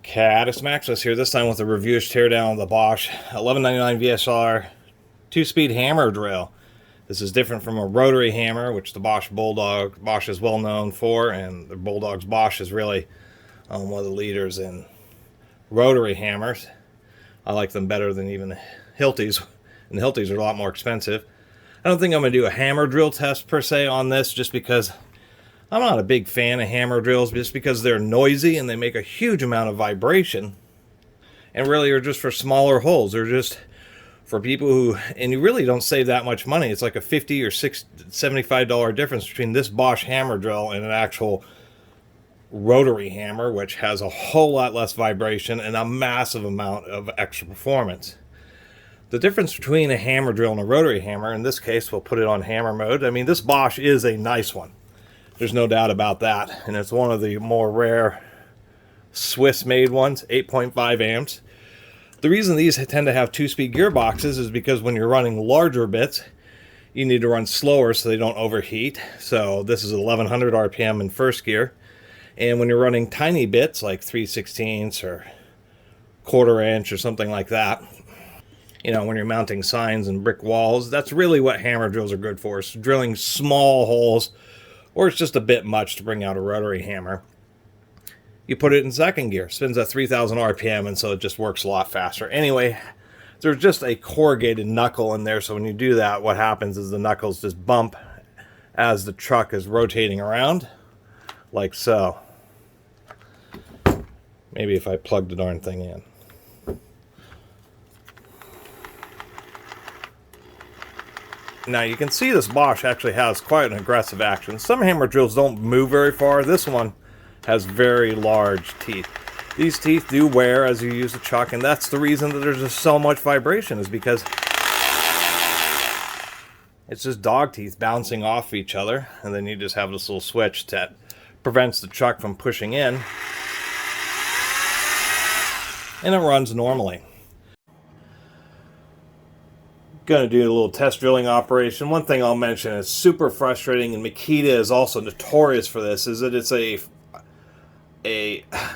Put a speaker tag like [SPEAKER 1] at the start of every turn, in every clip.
[SPEAKER 1] Catus Maximus here, this time with a reviewish teardown of the Bosch 1199 VSR 2-speed hammer drill. This is different from a rotary hammer, which the Bosch is well known for, and the Bulldog's Bosch is really one of the leaders in rotary hammers. I like them better than even the Hiltis, and the Hiltis are a lot more expensive. I don't think I'm going to do a hammer drill test per se on this, just because I'm not a big fan of hammer drills, just because they're noisy and they make a huge amount of vibration, and really are just for smaller holes. They're just for people who, and you really don't save that much money. It's like a $50 or $75 difference between this Bosch hammer drill and an actual rotary hammer, which has a whole lot less vibration and a massive amount of extra performance. The difference between a hammer drill and a rotary hammer, in this case we'll put it on hammer mode. I mean, this Bosch is a nice one. There's no doubt about that. And it's one of the more rare Swiss-made ones, 8.5 amps. The reason these tend to have 2-speed gearboxes is because when you're running larger bits, you need to run slower so they don't overheat. So this is 1100 RPM in first gear. And when you're running tiny bits like 3/16 or 1/4 inch or something like that, you know, when you're mounting signs and brick walls, that's really what hammer drills are good for. It's drilling small holes, or it's just a bit much to bring out a rotary hammer. You put it in second gear, spins at 3000 RPM, and so it just works a lot faster. Anyway, there's just a corrugated knuckle in there, so when you do that, what happens is the knuckles just bump as the truck is rotating around, like so. Maybe if I plug the darn thing in. Now you can see this Bosch actually has quite an aggressive action. Some hammer drills don't move very far. This one has very large teeth. These teeth do wear as you use the chuck, and that's the reason that there's just so much vibration, is because it's just dog teeth bouncing off each other, and then you just have this little switch that prevents the chuck from pushing in, and it runs normally. Going to do a little test drilling operation. One thing I'll mention is super frustrating, and Makita is also notorious for this, is that it's a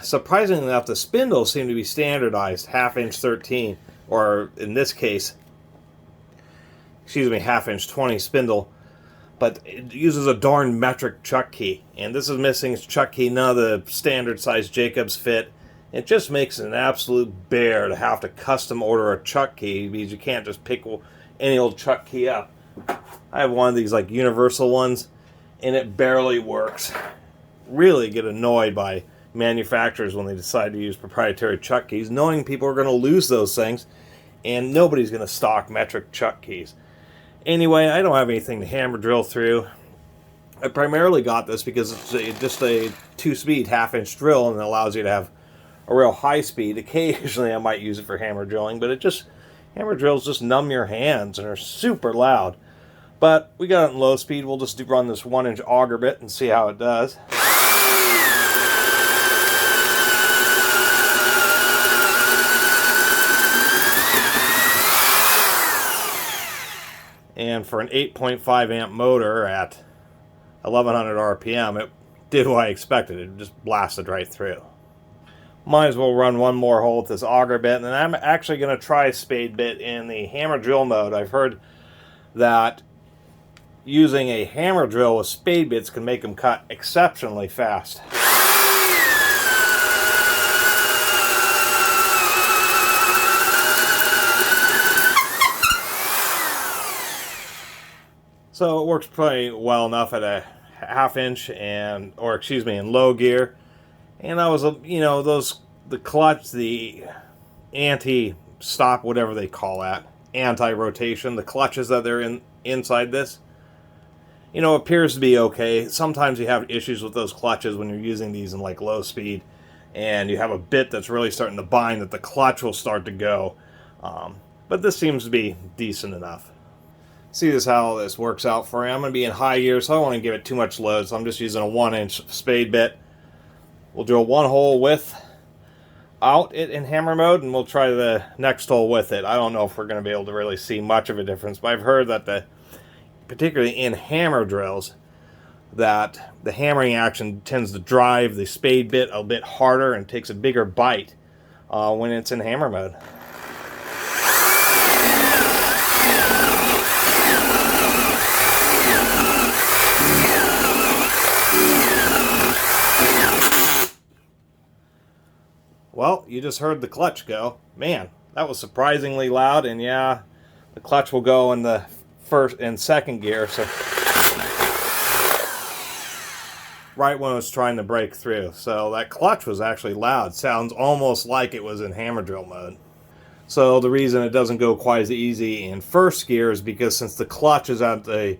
[SPEAKER 1] surprisingly enough, the spindles seem to be standardized 1/2 inch 13, or in this case, excuse me, 1/2 inch 20 spindle, but it uses a darn metric chuck key, and this is missing its chuck key. None of the standard size Jacobs fit. It just makes it an absolute bear to have to custom order a chuck key, because you can't just pick any old chuck key up. I have one of these like universal ones, and it barely works. Really get annoyed by manufacturers when they decide to use proprietary chuck keys, knowing people are going to lose those things, and nobody's going to stock metric chuck keys. Anyway, I don't have anything to hammer drill through. I primarily got this because it's just a 2-speed 1/2 inch drill, and it allows you to have a real high speed. Occasionally I might use it for hammer drilling, but hammer drills just numb your hands and are super loud. But we got it in low speed. We'll just run this 1-inch auger bit and see how it does. And for an 8.5 amp motor at 1100 RPM, it did what I expected. It just blasted right through. Might as well run one more hole with this auger bit, and then I'm actually going to try spade bit in the hammer drill mode. I've heard that using a hammer drill with spade bits can make them cut exceptionally fast. So it works pretty well enough at a 1/2 inch in low gear. And that was, the clutch, the anti-stop, whatever they call that, anti-rotation, the clutches that they're inside this, appears to be okay. Sometimes you have issues with those clutches when you're using these in like low speed, and you have a bit that's really starting to bind, that the clutch will start to go. But this seems to be decent enough. See how this works out for you. I'm going to be in high gear, so I don't want to give it too much load, so I'm just using a 1-inch spade bit. We'll drill one hole without it in hammer mode, and we'll try the next hole with it. I don't know if we're going to be able to really see much of a difference, but I've heard that particularly in hammer drills, that the hammering action tends to drive the spade bit a bit harder and takes a bigger bite when it's in hammer mode. Well, you just heard the clutch go. Man, that was surprisingly loud, and yeah, the clutch will go in the first and second gear, so right when it was trying to break through. So that clutch was actually loud. Sounds almost like it was in hammer drill mode. So the reason it doesn't go quite as easy in first gear is because since the clutch is at the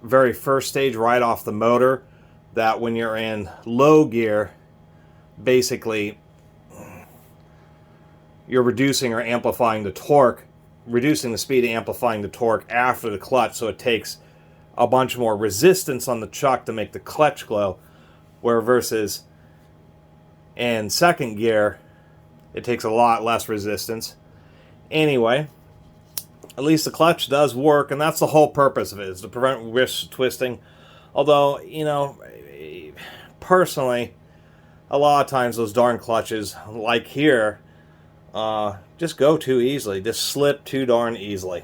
[SPEAKER 1] very first stage right off the motor, that when you're in low gear, basically you're reducing or amplifying the torque, reducing the speed, amplifying the torque after the clutch, so it takes a bunch more resistance on the chuck to make the clutch glow, where versus in second gear, it takes a lot less resistance. Anyway, at least the clutch does work, and that's the whole purpose of it, is to prevent wrist twisting. Although, you know, personally, a lot of times those darn clutches, like here, just go too easily, just slip too darn easily.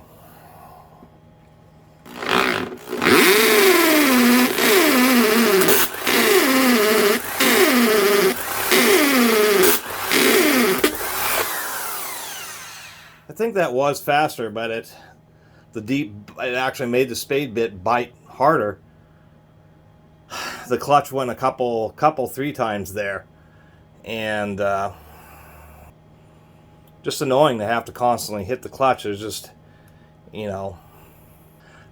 [SPEAKER 1] I think that was faster, but it actually made the spade bit bite harder. The clutch went a couple, 3 times there, and just annoying to have to constantly hit the clutch. It's just, you know,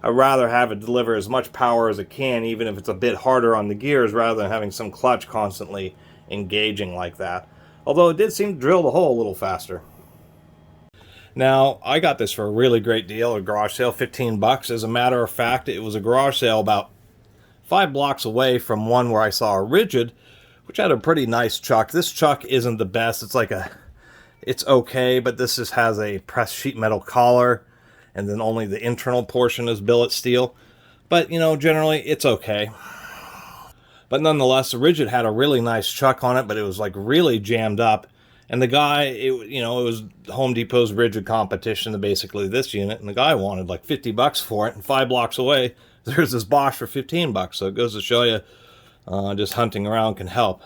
[SPEAKER 1] I'd rather have it deliver as much power as it can, even if it's a bit harder on the gears, rather than having some clutch constantly engaging like that. Although it did seem to drill the hole a little faster. Now, I got this for a really great deal at a garage sale, 15 bucks. As a matter of fact, it was a garage sale about 5 blocks away from one where I saw a rigid, which had a pretty nice chuck. This chuck isn't the best. It's okay, but this just has a pressed sheet metal collar, and then only the internal portion is billet steel. But, you know, generally it's okay. But nonetheless, the rigid had a really nice chuck on it, but it was like really jammed up. And the guy, it was Home Depot's rigid competition to basically this unit, and the guy wanted like 50 bucks for it, and 5 blocks away, there's this Bosch for 15 bucks. So it goes to show you, just hunting around can help.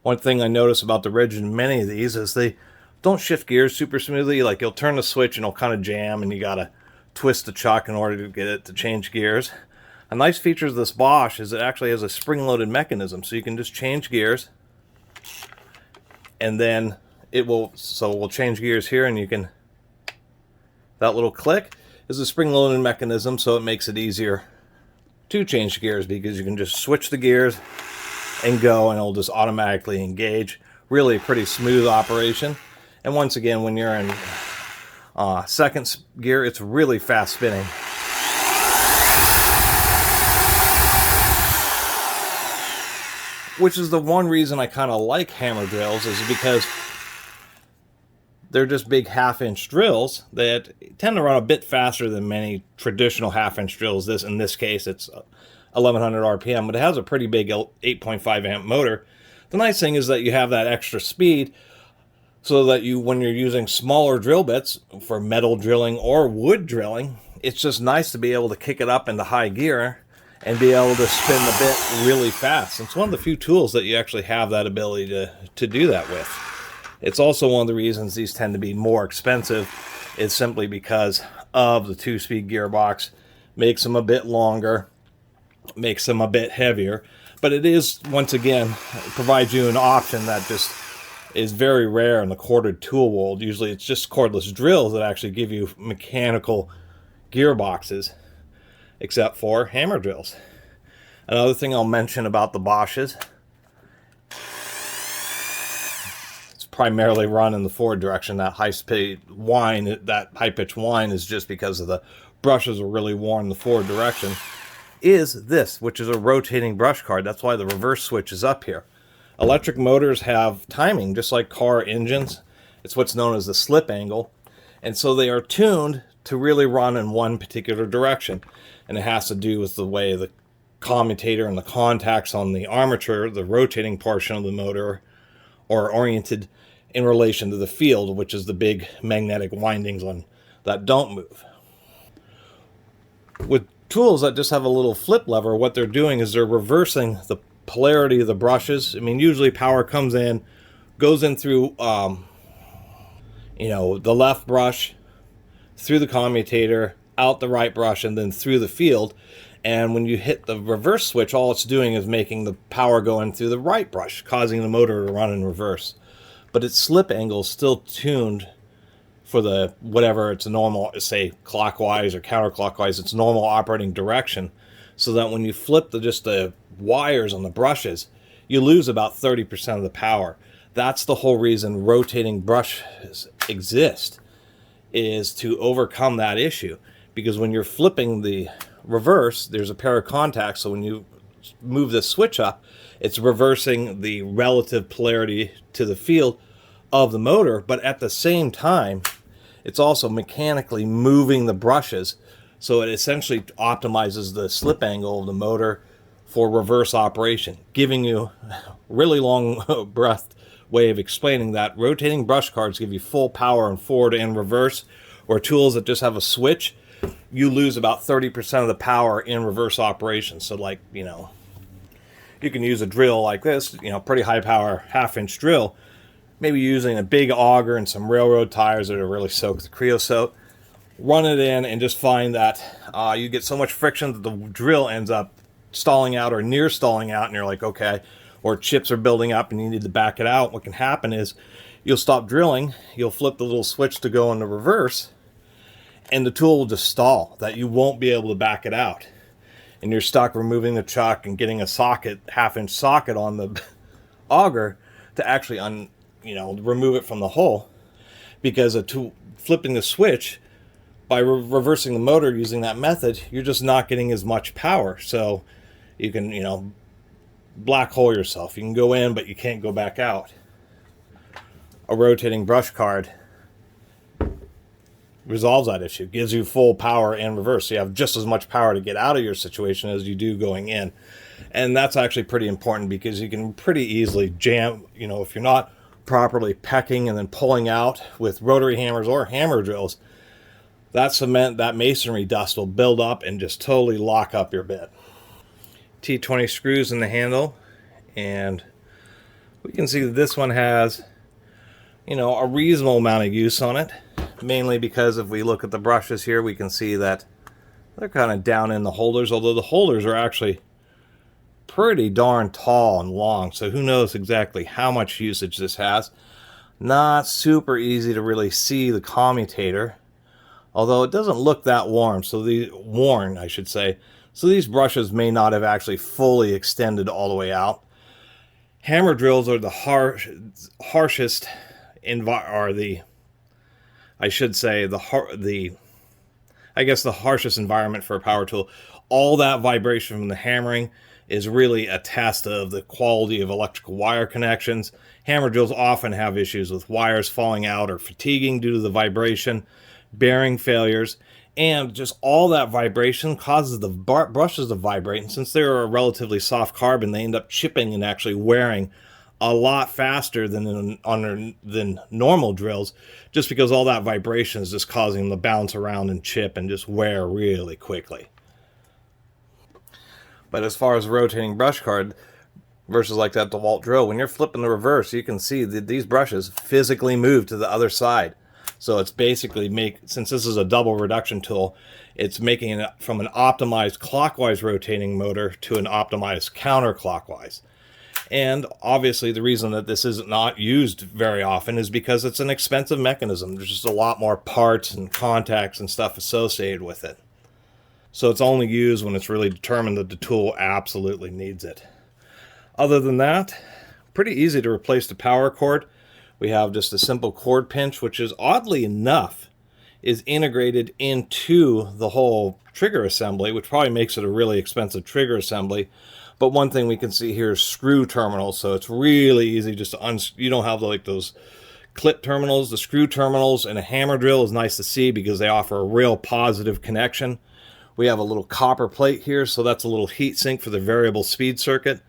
[SPEAKER 1] One thing I notice about the rigid in many of these is they don't shift gears super smoothly. Like, you'll turn the switch and it'll kind of jam, and you gotta twist the chuck in order to get it to change gears. A nice feature of this Bosch is it actually has a spring-loaded mechanism, so you can just change gears, and then we'll change gears here, and you can, that little click is a spring-loaded mechanism, so it makes it easier to change gears, because you can just switch the gears and go, and it'll just automatically engage. Really pretty smooth operation. And once again, when you're in second gear, it's really fast spinning. Which is the one reason I kind of like hammer drills, is because they're just big half-inch drills that tend to run a bit faster than many traditional half-inch drills. In this case, it's 1100 RPM, but it has a pretty big 8.5 amp motor. The nice thing is that you have that extra speed, so that when you're using smaller drill bits for metal drilling or wood drilling, it's just nice to be able to kick it up into high gear and be able to spin the bit really fast. It's one of the few tools that you actually have that ability to do that with. It's also one of the reasons these tend to be more expensive, is simply because of the 2-speed gearbox. Makes them a bit longer, makes them a bit heavier, but it is, once again, provides you an option that just is very rare in the corded tool world. Usually it's just cordless drills that actually give you mechanical gearboxes, except for hammer drills. Another thing I'll mention about the Bosches, it's primarily run in the forward direction. That high-pitched whine is just because of the brushes are really worn in the forward direction, is this, which is a rotating brush card. That's why the reverse switch is up here. Electric motors have timing, just like car engines. It's what's known as the slip angle. And so they are tuned to really run in one particular direction. And it has to do with the way the commutator and the contacts on the armature, the rotating portion of the motor, are oriented. in relation to the field, which is the big magnetic windings on that don't move. With tools that just have a little flip lever, what they're doing is they're reversing the polarity of the brushes. I mean, usually power comes in, goes in through, the left brush, through the commutator, out the right brush, and then through the field. And when you hit the reverse switch, all it's doing is making the power go in through the right brush, causing the motor to run in reverse. But its slip angle is still tuned for the whatever its normal, say clockwise or counterclockwise, its normal operating direction, so that when you flip just the wires on the brushes, you lose about 30% of the power. That's the whole reason rotating brushes exist, is to overcome that issue. Because when you're flipping the reverse, there's a pair of contacts, so when you move the switch up, it's reversing the relative polarity to the field of the motor, but at the same time, it's also mechanically moving the brushes, so it essentially optimizes the slip angle of the motor for reverse operation, giving you a really long breath way of explaining that rotating brush cards give you full power in forward and reverse, or tools that just have a switch, you lose about 30% of the power in reverse operation. So like, you can use a drill like this, pretty high power half-inch drill, maybe using a big auger and some railroad tires that are really soaked with creosote, run it in and just find that you get so much friction that the drill ends up stalling out or near stalling out, and you're like, okay, or chips are building up and you need to back it out. What can happen is you'll stop drilling, you'll flip the little switch to go into reverse, and the tool will just stall, that you won't be able to back it out. And you're stuck removing the chuck and getting a socket, half-inch socket on the auger to actually remove it from the hole, because flipping the switch, by reversing the motor using that method, you're just not getting as much power. So you can, black hole yourself. You can go in, but you can't go back out. A rotating brush card resolves that issue, gives you full power in reverse. So you have just as much power to get out of your situation as you do going in. And that's actually pretty important, because you can pretty easily jam, if you're not properly pecking and then pulling out with rotary hammers or hammer drills, that cement, that masonry dust will build up and just totally lock up your bit. T20 screws in the handle, and we can see that this one has, a reasonable amount of use on it, mainly because if we look at the brushes here, we can see that they're kind of down in the holders, although the holders are actually pretty darn tall and long, so who knows exactly how much usage this has. Not super easy to really see the commutator, although it doesn't look that worn, I should say. So these brushes may not have actually fully extended all the way out. Hammer drills are the harshest, the harshest environment for a power tool. All that vibration from the hammering is really a test of the quality of electrical wire connections. Hammer drills often have issues with wires falling out or fatiguing due to the vibration, bearing failures, and just all that vibration causes the brushes to vibrate. And since they're a relatively soft carbon, they end up chipping and actually wearing a lot faster than normal drills, just because all that vibration is just causing them to bounce around and chip and just wear really quickly. But as far as rotating brush card versus like that DeWalt drill, when you're flipping the reverse, you can see that these brushes physically move to the other side. So it's basically since this is a double reduction tool, it's making it from an optimized clockwise rotating motor to an optimized counterclockwise. And obviously the reason that this is not used very often is because it's an expensive mechanism. There's just a lot more parts and contacts and stuff associated with it. So it's only used when it's really determined that the tool absolutely needs it. Other than that, pretty easy to replace the power cord. We have just a simple cord pinch, which is oddly enough is integrated into the whole trigger assembly, which probably makes it a really expensive trigger assembly. But one thing we can see here is screw terminals, so it's really easy just to you don't have like those clip terminals. The screw terminals and a hammer drill is nice to see because they offer a real positive connection. We have a little copper plate here, so that's a little heat sink for the variable speed circuit.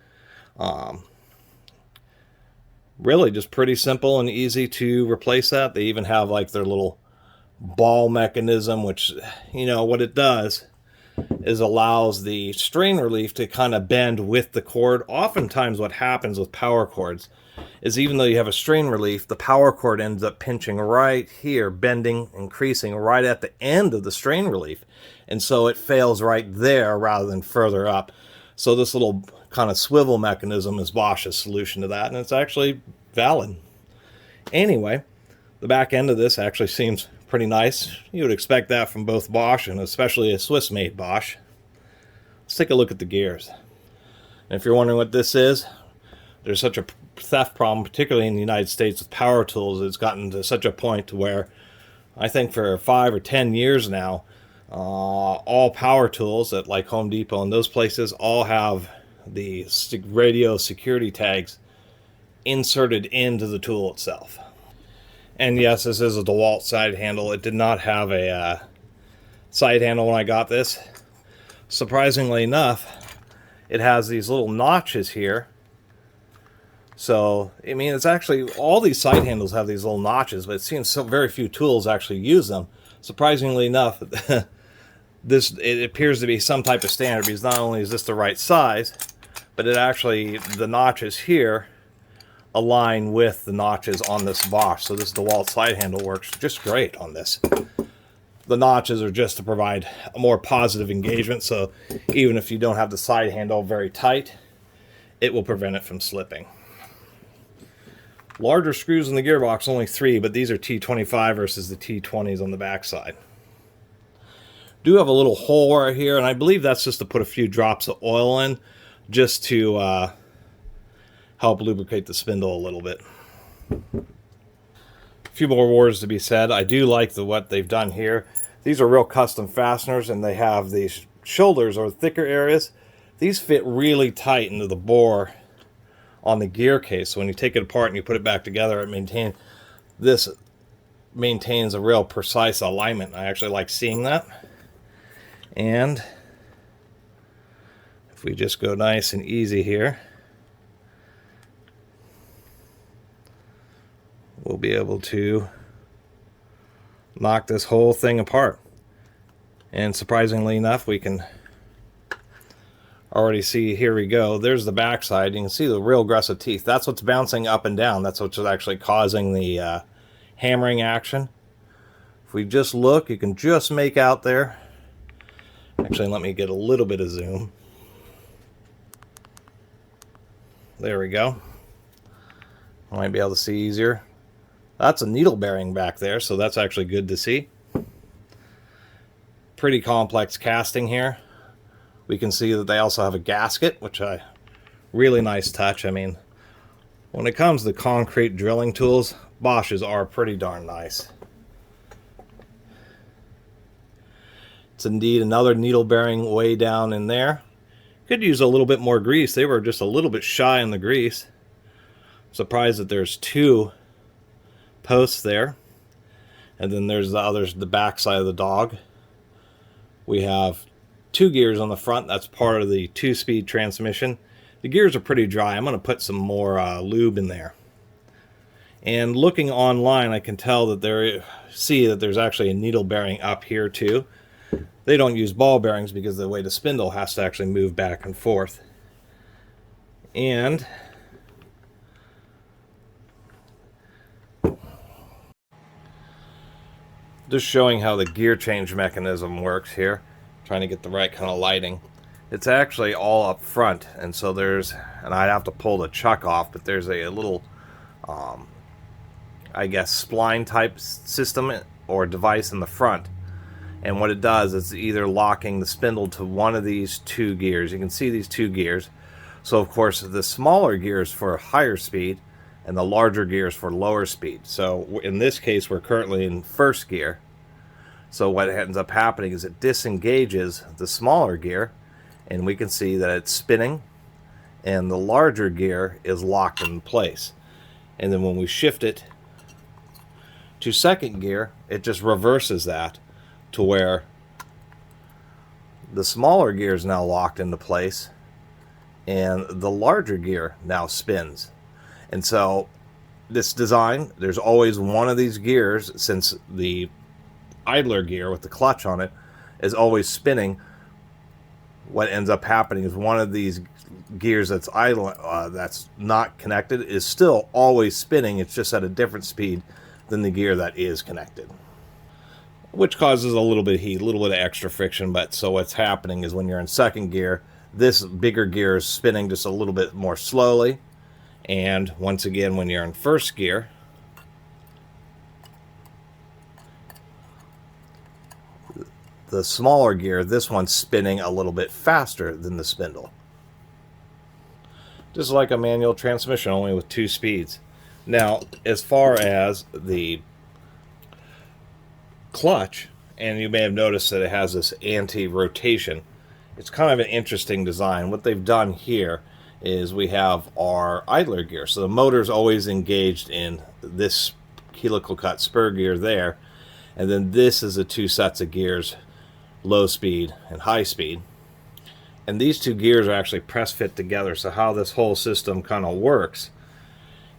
[SPEAKER 1] Really just pretty simple and easy to replace that. They even have like their little ball mechanism, which, you know, what it does is allows the strain relief to kind of bend with the cord. Oftentimes what happens with power cords is even though you have a strain relief, the power cord ends up pinching right here, bending, increasing right at the end of the strain relief. And so it fails right there rather than further up. So this little kind of swivel mechanism is Bosch's solution to that, and it's actually valid. Anyway, the back end of this actually seems pretty nice. You would expect that from both Bosch and especially a Swiss-made Bosch. Let's take a look at the gears. And if you're wondering what this is, there's such a theft problem, particularly in the United States with power tools. It's gotten to such a point to where I think for 5 or 10 years now, all power tools at like Home Depot and those places all have the radio security tags inserted into the tool itself. And yes, this is a DeWalt side handle. It did not have a side handle when I got this. Surprisingly enough, it has these little notches here. So, I mean, it's actually, all these side handles have these little notches, but it seems so very few tools actually use them. Surprisingly enough, it appears to be some type of standard, because not only is this the right size, but it actually, the notches here align with the notches on this Bosch. So this DeWalt side handle works just great on this. The notches are just to provide a more positive engagement, so even if you don't have the side handle very tight, it will prevent it from slipping. Larger screws in the gearbox, only 3, but these are T25 versus the T20s on the backside. Do have a little hole right here, and I believe that's just to put a few drops of oil in, just to help lubricate the spindle a little bit. A few more words to be said. I do like what they've done here. These are real custom fasteners, and they have these shoulders or thicker areas. These fit really tight into the bore on the gear case. So when you take it apart and you put it back together, this maintains a real precise alignment. I actually like seeing that. And if we just go nice and easy here, we'll be able to knock this whole thing apart. And surprisingly enough, we can already see, here we go, there's the back side. You can see the real aggressive teeth. That's what's bouncing up and down. That's what's actually causing the hammering action. If we just look, you can just make out there. Actually, let me get a little bit of zoom. There we go. I might be able to see easier. That's a needle bearing back there, so that's actually good to see. Pretty complex casting here. We can see that they also have a gasket, which really nice touch. I mean, when it comes to concrete drilling tools, Bosch's are pretty darn nice. It's indeed another needle bearing way down in there. Could use a little bit more grease. They were just a little bit shy on the grease. Surprised that there's 2 posts there. And then there's the back side of the dog. We have 2 gears on the front. That's part of the 2-speed transmission. The gears are pretty dry. I'm going to put some more lube in there. And looking online, I can tell that there's actually a needle bearing up here too. They don't use ball bearings because of the way the spindle has to actually move back and forth. And just showing how the gear change mechanism works here. Trying to get the right kind of lighting. It's actually all up front, and so and I'd have to pull the chuck off, but there's a little, I guess, spline type system or device in the front. And what it does is either locking the spindle to one of these 2 gears. You can see these 2 gears. So of course the smaller gears for higher speed and the larger gears for lower speed. So in this case we're currently in 1st gear. So what ends up happening is it disengages the smaller gear, and we can see that it's spinning and the larger gear is locked in place. And then when we shift it to 2nd gear, it just reverses that to where the smaller gear is now locked into place and the larger gear now spins. And so this design, there's always one of these gears, since the idler gear with the clutch on it is always spinning. What ends up happening is one of these gears that's idle, that's not connected, is still always spinning. It's just at a different speed than the gear that is connected, which causes a little bit of heat, a little bit of extra friction. But so what's happening is when you're in second gear, this bigger gear is spinning just a little bit more slowly. And once again, when you're in first gear, the smaller gear, this one's spinning a little bit faster than the spindle. Just like a manual transmission, only with 2 speeds. Now, as far as the clutch, and you may have noticed that it has this anti-rotation. It's kind of an interesting design. What they've done here is we have our idler gear. So the motor's always engaged in this helical cut spur gear there. And then this is the 2 sets of gears, low speed and high speed. And these 2 gears are actually press fit together. So how this whole system kind of works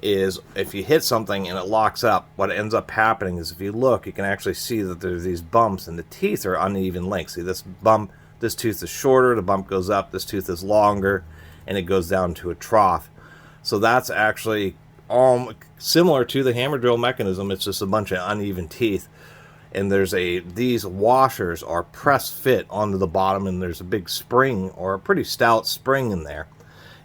[SPEAKER 1] is if you hit something and it locks up, what ends up happening is if you look, you can actually see that there's these bumps and the teeth are uneven lengths. See, this bump, this tooth is shorter, the bump goes up, this tooth is longer, and it goes down to a trough. So that's actually similar to the hammer drill mechanism. It's just a bunch of uneven teeth. And these washers are press fit onto the bottom, and there's a big spring, or a pretty stout spring in there.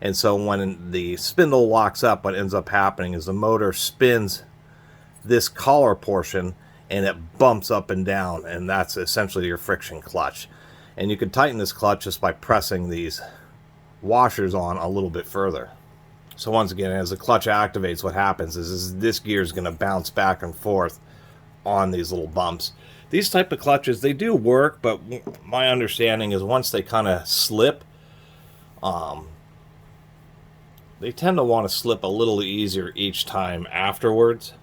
[SPEAKER 1] And so when the spindle locks up, what ends up happening is the motor spins this collar portion and it bumps up and down, and that's essentially your friction clutch. And you can tighten this clutch just by pressing these washers on a little bit further. So once again, as the clutch activates, what happens is this gear is going to bounce back and forth on these little bumps. These type of clutches, they do work, but my understanding is once they kind of slip, they tend to want to slip a little easier each time afterwards,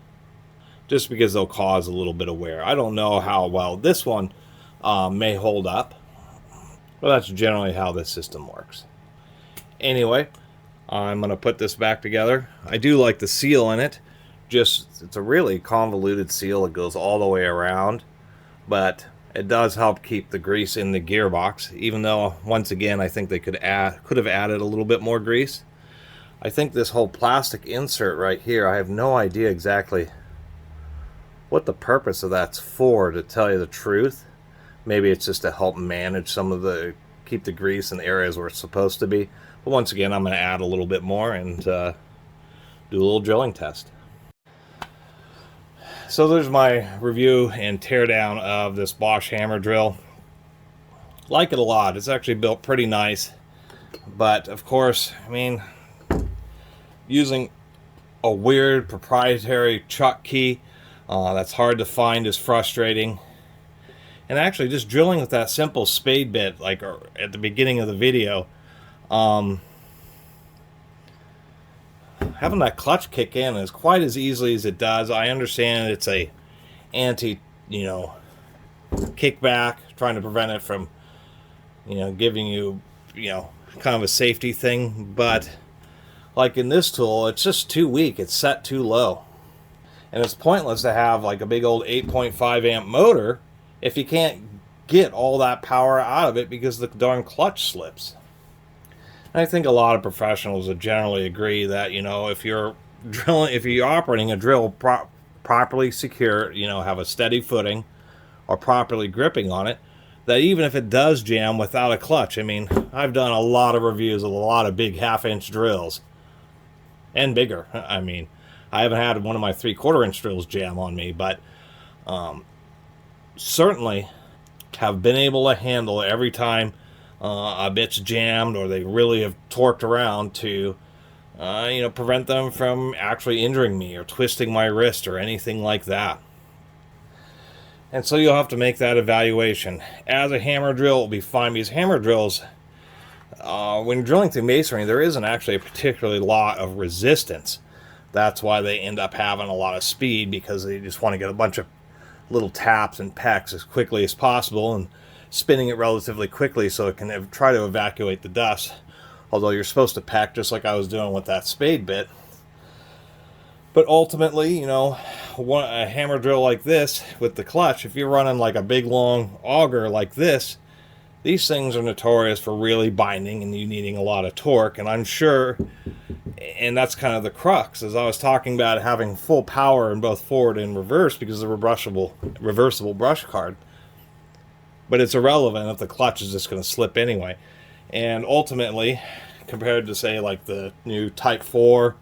[SPEAKER 1] just because they'll cause a little bit of wear. I don't know how well this one may hold up, but that's generally how this system works. Anyway, I'm going to put this back together. I do like the seal in it. It's a really convoluted seal. It goes all the way around, but it does help keep the grease in the gearbox, even though, once again, I think they could have added a little bit more grease. I think this whole plastic insert right here, I have no idea exactly what the purpose of that's for, to tell you the truth. Maybe it's just to help manage keep the grease in the areas where it's supposed to be. But once again, I'm going to add a little bit more and do a little drilling test. So there's my review and teardown of this Bosch hammer drill. Like it a lot. It's actually built pretty nice. But of course, I mean, using a weird proprietary chuck key that's hard to find is frustrating. And actually just drilling with that simple spade bit, like at the beginning of the video, having that clutch kick in is quite as easily as it does. I understand it's a kickback, trying to prevent it from, giving you, kind of a safety thing. But like in this tool, it's just too weak. It's set too low. And it's pointless to have like a big old 8.5 amp motor if you can't get all that power out of it because the darn clutch slips. And I think a lot of professionals would generally agree that, if you're operating a drill properly secure, have a steady footing or properly gripping on it, that even if it does jam without a clutch, I mean, I've done a lot of reviews of a lot of big 1/2 inch drills and bigger. I mean, I haven't had one of my 3/4 inch drills jam on me, but certainly have been able to handle every time a bit's jammed or they really have torqued around to prevent them from actually injuring me or twisting my wrist or anything like that. And so you'll have to make that evaluation. As a hammer drill, it'll be fine, because hammer drills, when drilling through masonry, there isn't actually a particularly lot of resistance. That's why they end up having a lot of speed, because they just want to get a bunch of little taps and pecks as quickly as possible and spinning it relatively quickly so it can try to evacuate the dust. Although you're supposed to peck just like I was doing with that spade bit. But ultimately, you know, a hammer drill like this with the clutch, if you're running like a big long auger like this, these things are notorious for really binding and you needing a lot of torque. And I'm sure, and that's kind of the crux, as I was talking about having full power in both forward and reverse because of the reversible brush card. But it's irrelevant if the clutch is just going to slip anyway. And ultimately, compared to say like the new Type 4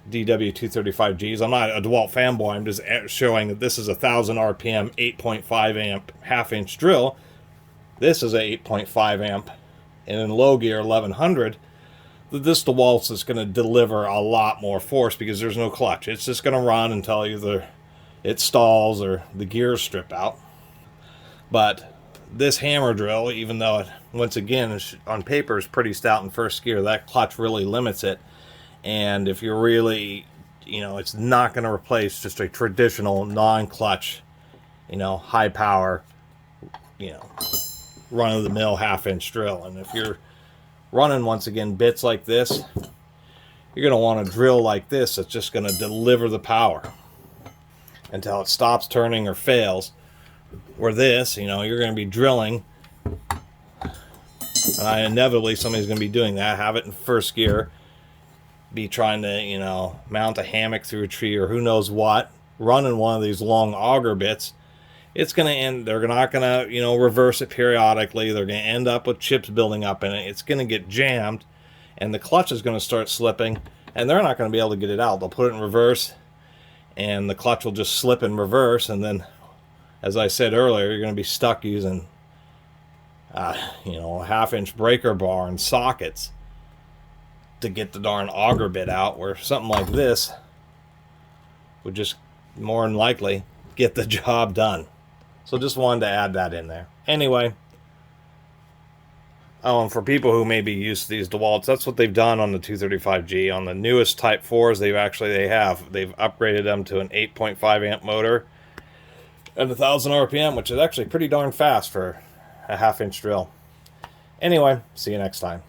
[SPEAKER 1] DW235Gs, I'm not a DeWalt fanboy, I'm just showing that this is a 1000 RPM 8.5 amp half-inch drill. This is a 8.5 amp, and in low gear 1100. This DeWalt is going to deliver a lot more force because there's no clutch. It's just going to run until either it stalls or the gears strip out. But this hammer drill, even though it, once again, on paper is pretty stout in first gear, that clutch really limits it. And if you're really, you know, it's not going to replace just a traditional non-clutch, you know, high power, you know, run-of-the-mill half-inch drill. And if you're running, once again, bits like this, you're going to want a drill like this that's just going to deliver the power until it stops turning or fails. Where this, you know, you're going to be drilling, and inevitably somebody's going to be doing that, have it in first gear, be trying to, you know, mount a hammock through a tree or who knows what, running one of these long auger bits. It's going to end, they're not going to, you know, reverse it periodically. They're going to end up with chips building up in it. It's going to get jammed, and the clutch is going to start slipping, and they're not going to be able to get it out. They'll put it in reverse, and the clutch will just slip in reverse, and then, as I said earlier, you're going to be stuck using, you know, a half-inch breaker bar and sockets to get the darn auger bit out, where something like this would just more than likely get the job done. So just wanted to add that in there. Anyway, and for people who may be used to these DeWalts, that's what they've done on the 235G. On the newest Type 4s, they've upgraded them to an 8.5 amp motor and 1000 RPM, which is actually pretty darn fast for a half-inch drill. Anyway, see you next time.